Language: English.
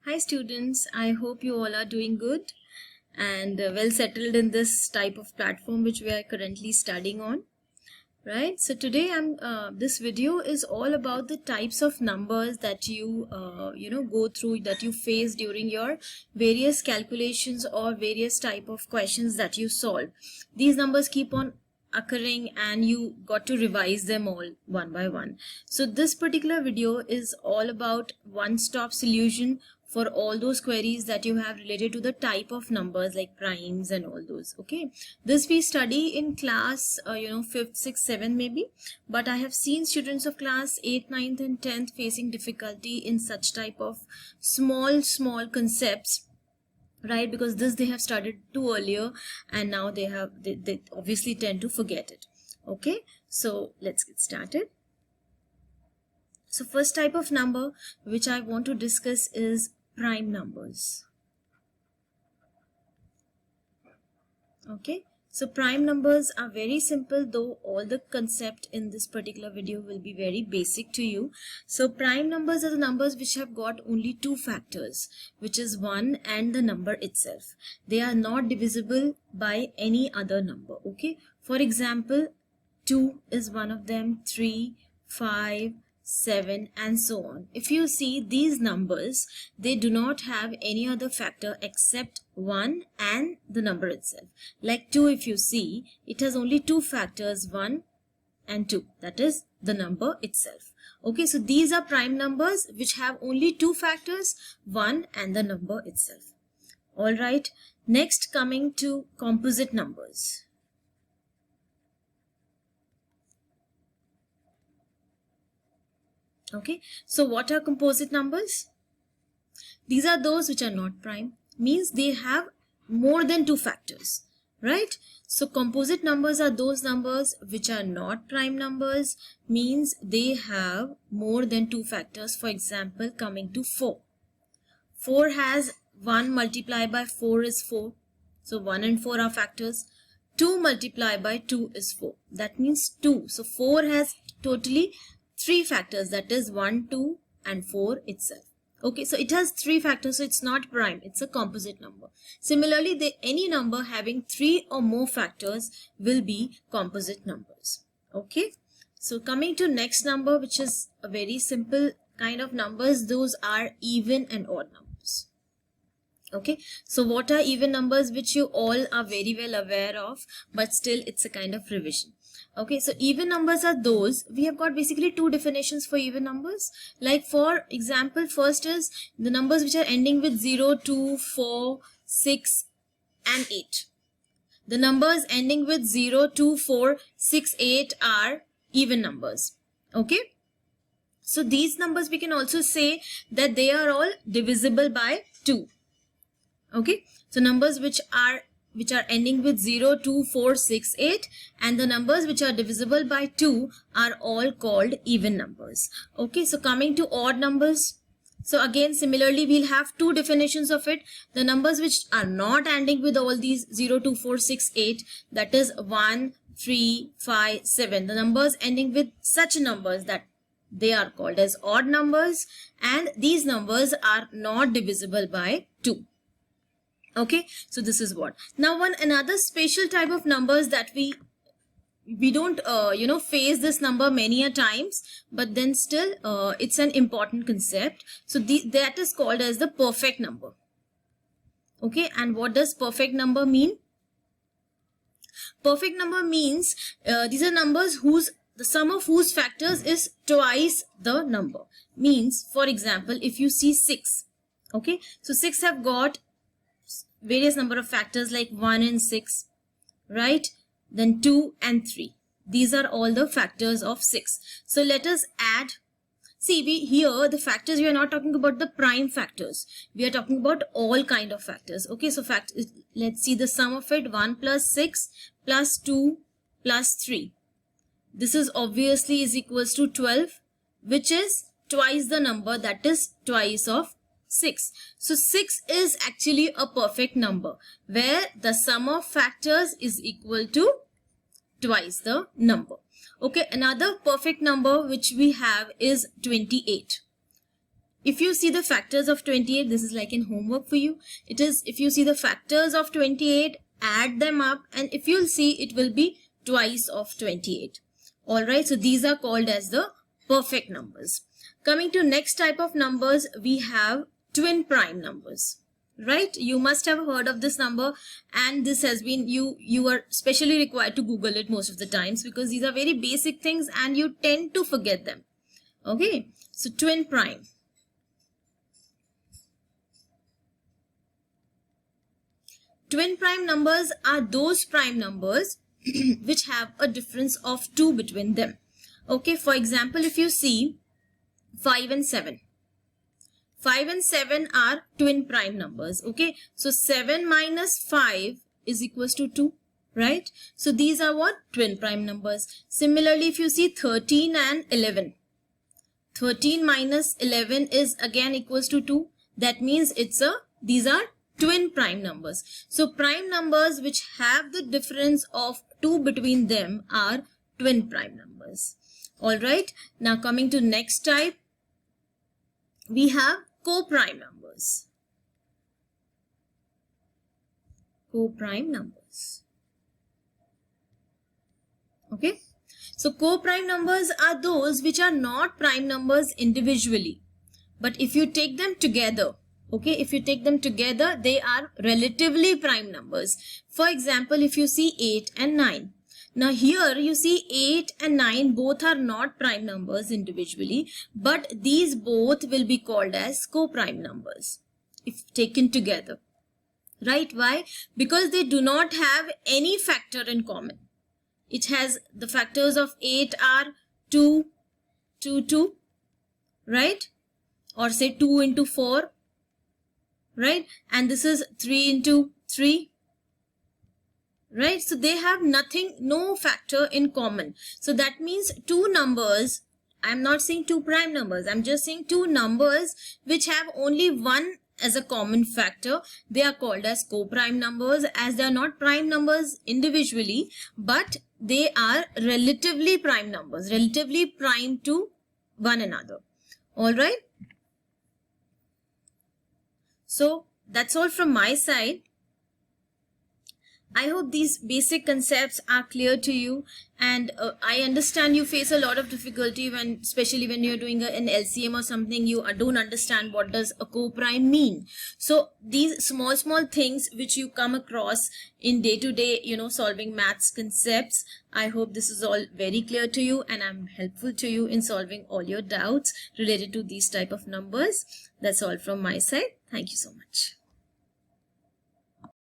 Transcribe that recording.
Hi students, I hope you all are doing good and well settled in this type of platform which we are currently studying on. Right, so today this video is all about the types of numbers that you go through, that you face during your various calculations or various type of questions that you solve. These numbers keep on occurring and you got to revise them all one by one. So this particular video is all about one-stop solution for all those queries that you have related to the type of numbers like primes and all those. Okay, this we study in class 5th, 6th, 7th maybe, but I have seen students of class 8th, 9th and 10th facing difficulty in such type of small concepts, right? Because this they have studied too earlier and now they obviously tend to forget it. Okay, so let's get started. So first type of number which I want to discuss is prime numbers. Okay, so prime numbers are very simple, though all the concept in this particular video will be very basic to you. So prime numbers are the numbers which have got only two factors, which is 1 and the number itself. They are not divisible by any other number. Okay, for example, 2 is one of them, 3, 5, 7 and so on. If you see these numbers, they do not have any other factor except 1 and the number itself. Like 2, if you see, it has only two factors, 1 and 2, that is the number itself. Okay, so these are prime numbers which have only two factors, 1 and the number itself. Alright, next coming to composite numbers. Okay, so what are composite numbers? These are those which are not prime, means they have more than two factors, right? So composite numbers are those numbers which are not prime numbers, means they have more than two factors. For example, coming to 4. 4 has 1 multiplied by 4 is 4. So 1 and 4 are factors. 2 multiplied by 2 is 4. That means 2. So 4 has totally 3 factors, that is 1, 2 and 4 itself. Okay, so it has 3 factors, so it's not prime, it's a composite number. Similarly, any number having 3 or more factors will be composite numbers. Okay, so coming to next number, which is a very simple kind of numbers, those are even and odd numbers. Okay, so what are even numbers, which you all are very well aware of, but still it's a kind of revision. Okay, so even numbers are those, we have got basically two definitions for even numbers. Like for example, first is the numbers which are ending with 0, 2, 4, 6 and 8. The numbers ending with 0, 2, 4, 6, 8 are even numbers. Okay, so these numbers we can also say that they are all divisible by 2. Okay, so numbers which are ending with 0, 2, 4, 6, 8 and the numbers which are divisible by 2 are all called even numbers. Okay, so coming to odd numbers. So again, similarly, we'll have two definitions of it. The numbers which are not ending with all these 0, 2, 4, 6, 8, that is 1, 3, 5, 7. The numbers ending with such numbers, that they are called as odd numbers, and these numbers are not divisible by 2. Okay, so this is what. Now another special type of numbers that we don't face this number many a times, but then still it's an important concept. So that is called as the perfect number. Okay, and what does perfect number mean? Perfect number means these are numbers the sum of whose factors is twice the number. Means, for example, if you see 6, okay, so 6 have got various number of factors like 1 and 6, right? Then 2 and 3. These are all the factors of 6. So let us add. See, here the factors, we are not talking about the prime factors. We are talking about all kind of factors. Okay, so let's see the sum of it. 1 plus 6 plus 2 plus 3. This is obviously is equals to 12, which is twice the number, that is twice of 6. So 6 is actually a perfect number where the sum of factors is equal to twice the number. Okay, another perfect number which we have is 28. if you see the factors of 28, this is like in homework for you. It is, if you see the factors of 28, add them up, and if you'll see, it will be twice of 28. Alright, so these are called as the perfect numbers. Coming to next type of numbers, we have twin prime numbers. Right, you must have heard of this number, and this has been, you are specially required to Google it most of the times, because these are very basic things and you tend to forget them. Okay, so twin prime. Twin prime numbers are those prime numbers which have a difference of 2 between them. Okay, for example, if you see 5 and 7. 5 and 7 are twin prime numbers. Okay, so 7 minus 5 is equals to 2, right? So these are what? Twin prime numbers. Similarly, if you see 13 and 11. 13 minus 11 is again equals to 2. That means these are twin prime numbers. So prime numbers which have the difference of 2 between them are twin prime numbers. Alright, now coming to next type, we have co-prime numbers. Co-prime numbers. Okay, so co-prime numbers are those which are not prime numbers individually, but if you take them together, okay, if you take them together, they are relatively prime numbers. For example, if you see 8 and 9. Now here you see 8 and 9 both are not prime numbers individually, but these both will be called as co-prime numbers if taken together. Right? Why? Because they do not have any factor in common. It has, the factors of 8 are 2, 2, 2, right? Or say 2 into 4, right? And this is 3 into 3. Right, so they have no factor in common. So that means two numbers, I'm not saying two prime numbers, I'm just saying two numbers which have only one as a common factor, they are called as co-prime numbers, as they are not prime numbers individually, but they are relatively prime numbers, relatively prime to one another. Alright, so that's all from my side. I hope these basic concepts are clear to you, and I understand you face a lot of difficulty when, especially when you're doing an LCM or something, you don't understand what does a co-prime mean. So these small things which you come across in day-to-day, solving maths concepts, I hope this is all very clear to you and I'm helpful to you in solving all your doubts related to these type of numbers. That's all from my side. Thank you so much.